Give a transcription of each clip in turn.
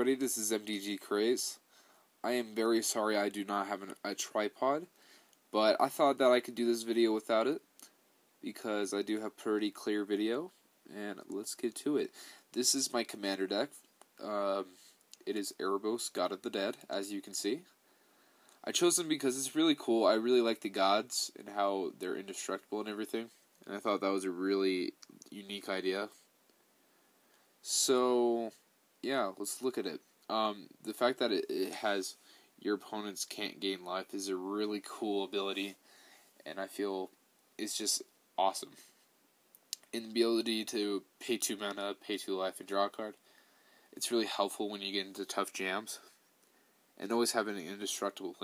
everybody, this is MDG Craze. I am very sorry I do not have a tripod, but I thought that I could do this video without it, because I do have pretty clear video, and let's get to it. This is my commander deck. It is Erebos, God of the Dead, as you can see. I chose them because it's really cool. I really like the gods and how they're indestructible and everything, and I thought that was a really unique idea. So, yeah, let's look at it. The fact that it has your opponents can't gain life is a really cool ability, and I feel it's just awesome. And the ability to pay 2 mana, pay 2 life, and draw a card, it's really helpful when you get into tough jams. And always having an indestructible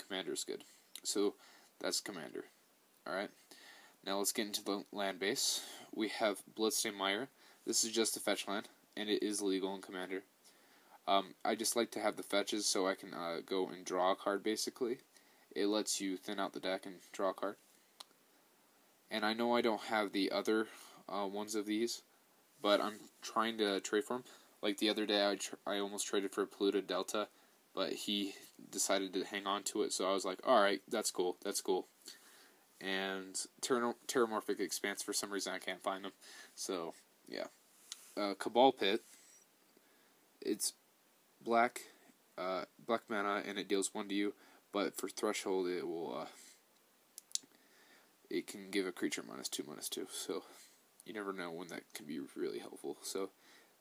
commander is good. So, that's commander. Alright, now let's get into the land base. We have Bloodstained Mire. This is just a fetch land, and it is legal in Commander. I just like to have the fetches so I can go and draw a card, basically. It lets you thin out the deck and draw a card. And I know I don't have the other ones of these, but I'm trying to trade for them. Like the other day, I almost traded for Polluted Delta, but he decided to hang on to it, so I was like, alright, that's cool, that's cool. And Terramorphic Expanse, for some reason I can't find them, so... yeah. Cabal Pit. It's black mana, and it deals 1 to you, but for Threshold it will it can give a creature -2/-2, so you never know when that can be really helpful. So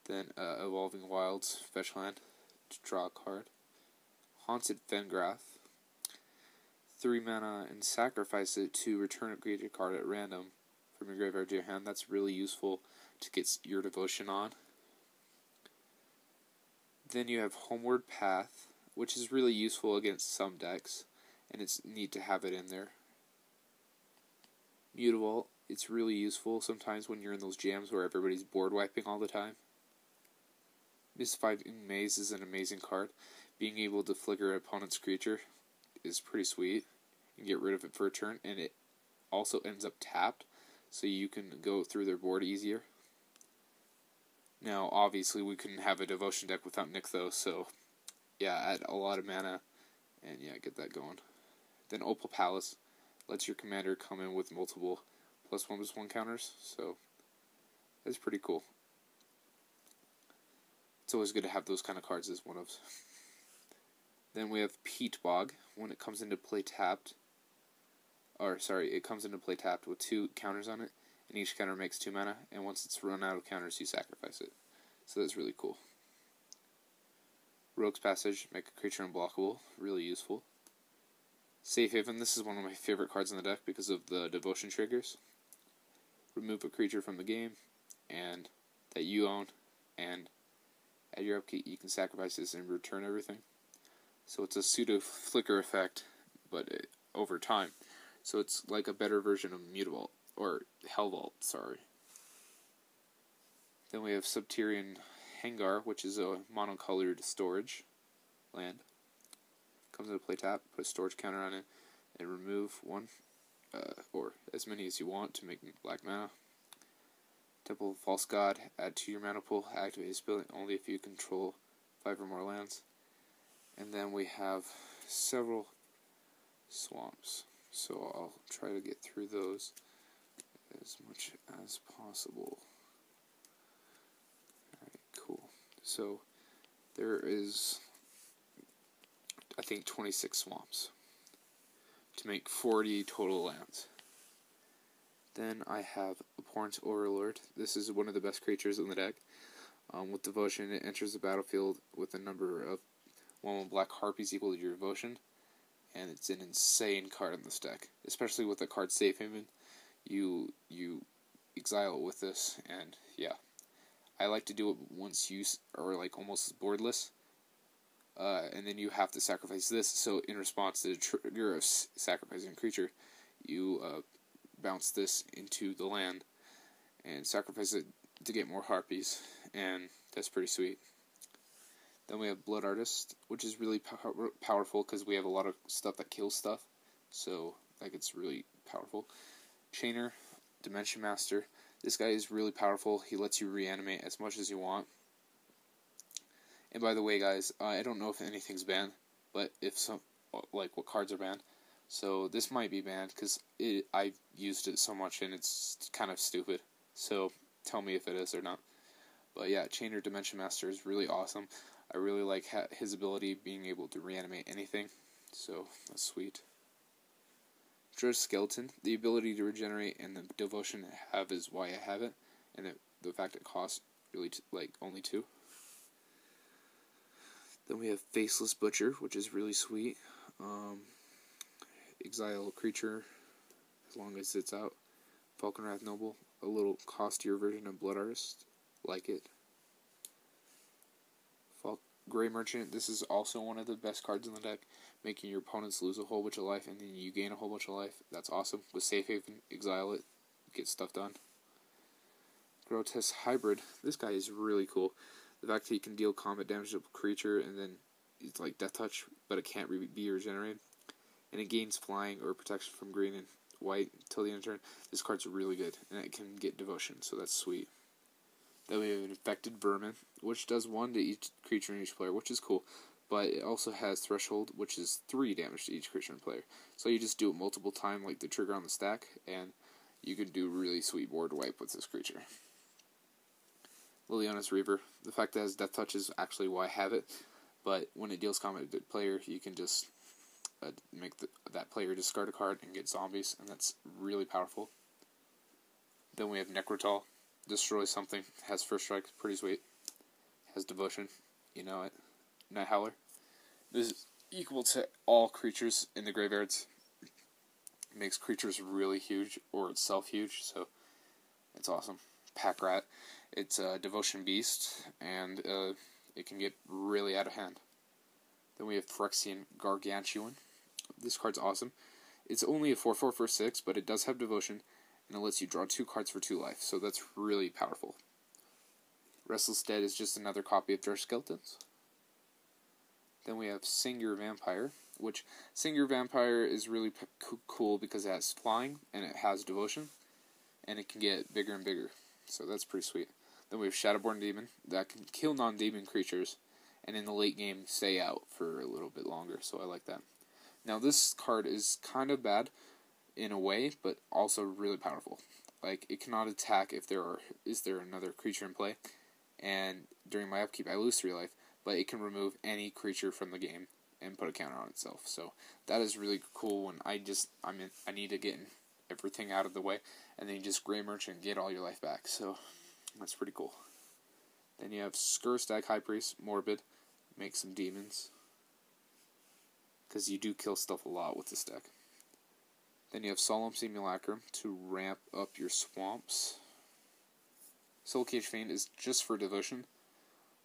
then Evolving Wilds, fetch land to draw a card. Haunted Fengrath, 3 mana, and sacrifice it to return a creature card at random from your graveyard to your hand. That's really useful to get your devotion on. Then you have Homeward Path, which is really useful against some decks, and it's neat to have it in there. Mutavault, it's really useful sometimes when you're in those jams where everybody's board wiping all the time. Mystifying Maze is an amazing card. Being able to flicker an opponent's creature is pretty sweet. You can get rid of it for a turn, and it also ends up tapped, so you can go through their board easier. Now, obviously, we couldn't have a devotion deck without Nykthos, so yeah, add a lot of mana, and yeah, get that going. Then Opal Palace lets your commander come in with multiple +1/+1 counters, so that's pretty cool. It's always good to have those kind of cards as one-ofs. Then we have Peat Bog. When it comes into play tapped, it comes into play tapped with 2 counters on it, and each counter makes 2 mana, and once it's run out of counters, you sacrifice it. So that's really cool. Rogue's Passage, make a creature unblockable, really useful. Safe Haven, this is one of my favorite cards in the deck because of the devotion triggers. Remove a creature from the game, and that you own, and at your upkeep you can sacrifice this and return everything. So it's a pseudo flicker effect, but over time. So it's like a better version of Mutavault. Or Hellvault, sorry. Then we have Subterranean Hangar, which is a monocolored storage land. Comes into play tap, put a storage counter on it, and remove 1, or as many as you want to make black mana. Temple of False God, add to your mana pool, activate this ability only if you control 5 or more lands. And then we have several swamps, so I'll try to get through those as much as possible. Alright, cool. So, there is, I think, 26 swamps to make 40 total lands. Then I have Abhorrent Overlord. This is one of the best creatures in the deck. With devotion, it enters the battlefield with a number of 1 black harpies equal to your devotion, and it's an insane card in this deck, especially with the card Safe Haven. You exile it with this, and yeah, I like to do it once you are like almost boardless, and then you have to sacrifice this. So in response to the trigger of sacrificing a creature, you bounce this into the land and sacrifice it to get more harpies, and that's pretty sweet. Then we have Blood Artist, which is really powerful because we have a lot of stuff that kills stuff, so like it's really powerful. Chainer, Dimension Master. This guy is really powerful. He lets you reanimate as much as you want. And by the way, guys, I don't know if anything's banned, but if some, like what cards are banned. So this might be banned because I've used it so much and it's kind of stupid. So tell me if it is or not. But yeah, Chainer Dimension Master is really awesome. I really like his ability being able to reanimate anything. So that's sweet. Dredge Skeleton, the ability to regenerate and the devotion I have is why I have it. And the fact it costs really only 2. Then we have Faceless Butcher, which is really sweet. Exile a creature as long as it's out. Falconwrath Noble, a little costier version of Blood Artist, like it. Grey Merchant, this is also one of the best cards in the deck, making your opponents lose a whole bunch of life and then you gain a whole bunch of life. That's awesome. With Safe Haven, exile it, get stuff done. Grotesque Hybrid, this guy is really cool. The fact that he can deal combat damage to a creature and then it's like Death Touch, but it can't be regenerated. And it gains flying or protection from green and white until the end of turn. This card's really good, and it can get devotion, so that's sweet. Then we have Infected Vermin, which does 1 to each creature and each player, which is cool. But it also has Threshold, which is 3 damage to each creature and player. So you just do it multiple times, like the trigger on the stack, and you can do really sweet board wipe with this creature. Liliana's Reaver, the fact that it has Death Touch is actually why I have it. But when it deals combat to the player, you can just make that player discard a card and get zombies, and that's really powerful. Then we have Necrotal. Destroys something, has first strike, pretty sweet. Has devotion, you know it. Night Howler. This is equal to all creatures in the graveyards. Makes creatures really huge, or itself huge, so it's awesome. Pack Rat. It's a Devotion Beast, and it can get really out of hand. Then we have Phyrexian Gargantuan. This card's awesome. It's only a 4/4 for 6, but it does have devotion, and it lets you draw 2 cards for 2 life, so that's really powerful. Restless Dead is just another copy of Dredge Skeletons. Then we have Sing Your Vampire, which Sing Your Vampire is really cool because it has flying, and it has devotion, and it can get bigger and bigger, so that's pretty sweet. Then we have Shadowborn Demon, that can kill non-demon creatures, and in the late game stay out for a little bit longer, so I like that. Now this card is kind of bad in a way, but also really powerful. Like, it cannot attack if there is another creature in play, and during my upkeep I lose 3 life, but it can remove any creature from the game and put a counter on itself. So that is really cool when I need to get everything out of the way, and then you just Grey Merchant and get all your life back. So that's pretty cool. Then you have Skurstag High Priest, Morbid, make some demons, because you do kill stuff a lot with this deck. Then you have Solemn Simulacrum to ramp up your swamps. Soul Cage Fiend is just for devotion,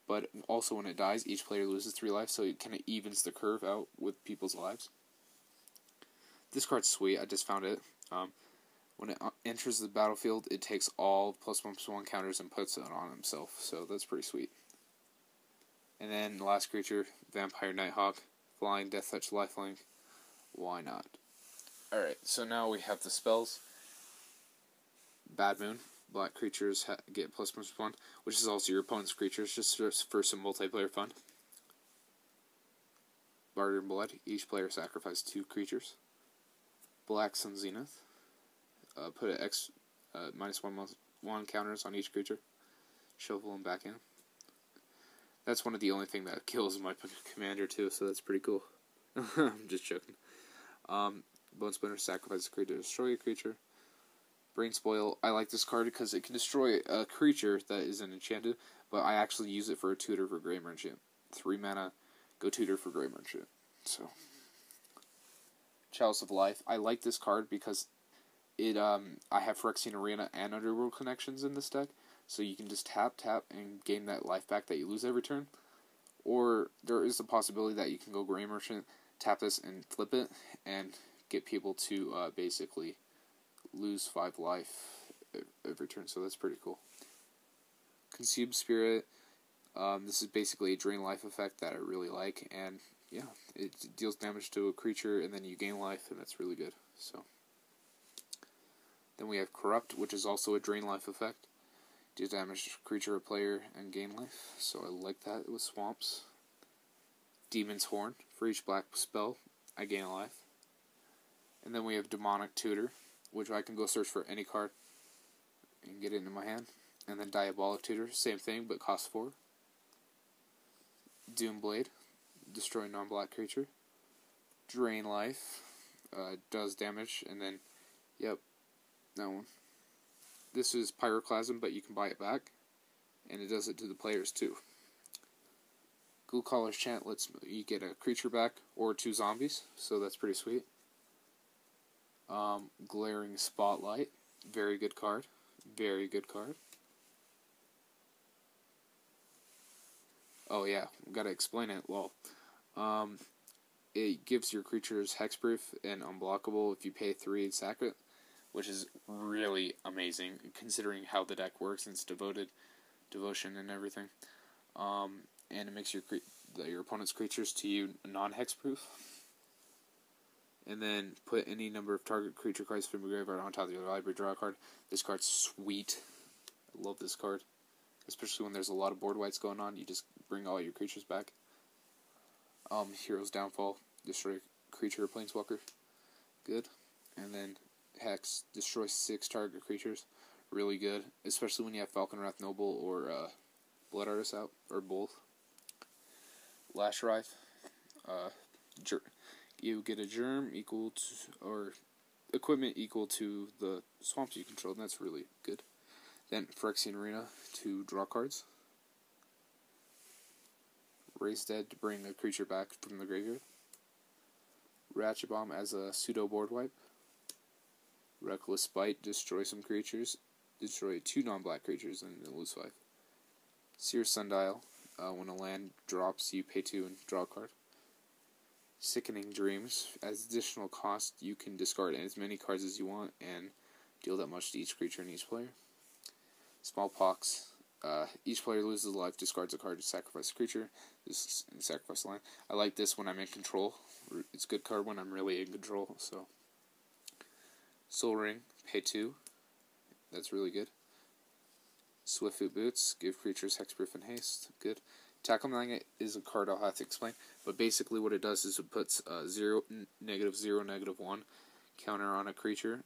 but also when it dies, each player loses 3 life, so it kind of evens the curve out with people's lives. This card's sweet, I just found it. When it enters the battlefield, it takes all +1/+1 counters and puts it on himself, so that's pretty sweet. And then the last creature, Vampire Nighthawk, flying, Death Touch, lifelink. Why not? Alright, so now we have the spells. Bad Moon, black creatures get +1/+1, which is also your opponent's creatures, just for some multiplayer fun. Bartered Blood, each player sacrifices 2 creatures. Black Sun Zenith, put a -1/-1 counters on each creature. Shovel them back in. That's one of the only thing that kills my commander too, so that's pretty cool. I'm just joking. Bone Splinter, sacrifice a creature to destroy a creature. Brain Spoil, I like this card because it can destroy a creature that isn't enchanted, but I actually use it for a tutor for Grey Merchant. 3 mana, go tutor for Grey Merchant. So, Chalice of Life, I like this card because I have Phyrexian Arena and Underworld connections in this deck, so you can just tap, and gain that life back that you lose every turn. Or there is the possibility that you can go Grey Merchant, tap this and flip it, and get people to basically lose 5 life every turn, so that's pretty cool. Consume Spirit, this is basically a drain life effect that I really like, and yeah, it deals damage to a creature and then you gain life, and that's really good. So then we have Corrupt, which is also a drain life effect. Deal damage to creature or player and gain life. So I like that with swamps. Demon's Horn. For each black spell, I gain a life. And then we have Demonic Tutor, which I can go search for any card and get it into my hand. And then Diabolic Tutor, same thing, but costs 4. Doomblade, destroy non-black creature. Drain life, does damage, and then, yep, that one. This is Pyroclasm, but you can buy it back, and it does it to the players too. Ghoulcaller's Chant lets you get a creature back, or 2 zombies, so that's pretty sweet. Glaring Spotlight, very good card. Very good card. Oh yeah, gotta explain it. Well, it gives your creatures hexproof and unblockable if you pay 3 and sack it, which is really amazing considering how the deck works and its devotion and everything. And it makes your opponent's creatures to you non-hexproof. And then put any number of target creature cards from your graveyard on top of your library, draw a card. This card's sweet. I love this card. Especially when there's a lot of board whites going on, you just bring all your creatures back. Hero's Downfall, destroy creature or planeswalker. Good. And then Hex, destroy 6 target creatures. Really good. Especially when you have Falconwrath Noble or Blood Artist out, or both. Lash Writhe, you get a germ equal to, or equipment equal to the swamps you control, and that's really good. Then Phyrexian Arena to draw cards. Raise Dead to bring a creature back from the graveyard. Ratchet Bomb as a pseudo board wipe. Reckless Bite, destroy some creatures. Destroy 2 non-black creatures and lose 5. Seer Sundial, when a land drops, you pay 2 and draw a card. Sickening Dreams, as additional cost, you can discard as many cards as you want and deal that much to each creature and each player. Smallpox, each player loses life, discards a card to sacrifice a creature. This is sacrifice line. I like this when I'm in control. It's a good card when I'm really in control. So, Soul Ring, pay 2. That's really good. Swiftfoot Boots, give creatures hexproof and haste. Good. Tackle Magnet is a card I'll have to explain, but basically what it does is it puts -0, -1 counter on a creature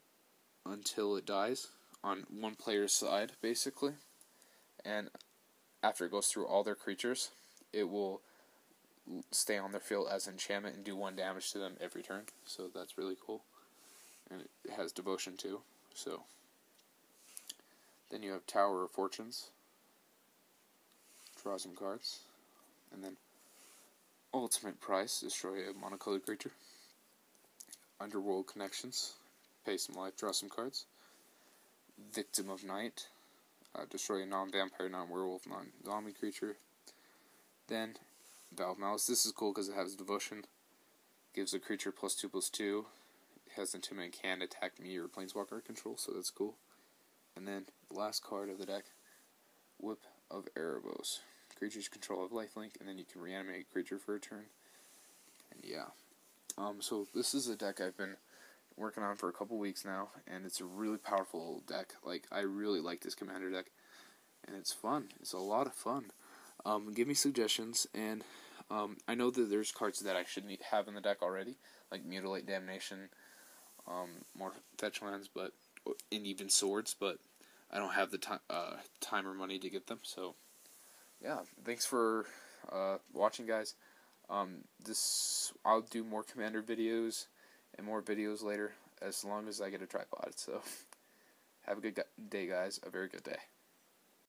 until it dies on one player's side, basically. And after it goes through all their creatures, it will stay on their field as enchantment and do 1 damage to them every turn. So that's really cool. And it has devotion too. So then you have Tower of Fortunes. Draw some cards. And then Ultimate Price, destroy a monocolored creature. Underworld Connections, pay some life, draw some cards. Victim of Night, destroy a non-vampire, non-werewolf, non-zombie creature. Then Valve Malice, this is cool because it has devotion. Gives a creature +2/+2. It has Intimidate, can attack me or planeswalker control, so that's cool. And then the last card of the deck, Whip of Erebos. Creatures control of lifelink, and then you can reanimate a creature for a turn. And yeah. So this is a deck I've been working on for a couple weeks now, and it's a really powerful deck. Like, I really like this commander deck, and it's fun. It's a lot of fun. Give me suggestions, and I know that there's cards that I should have in the deck already, like Mutilate, Damnation, more fetch lands, and even swords, but I don't have the time or money to get them, so yeah, thanks for watching, guys. I'll do more commander videos and more videos later, as long as I get a tripod, so have a good day, guys, a very good day.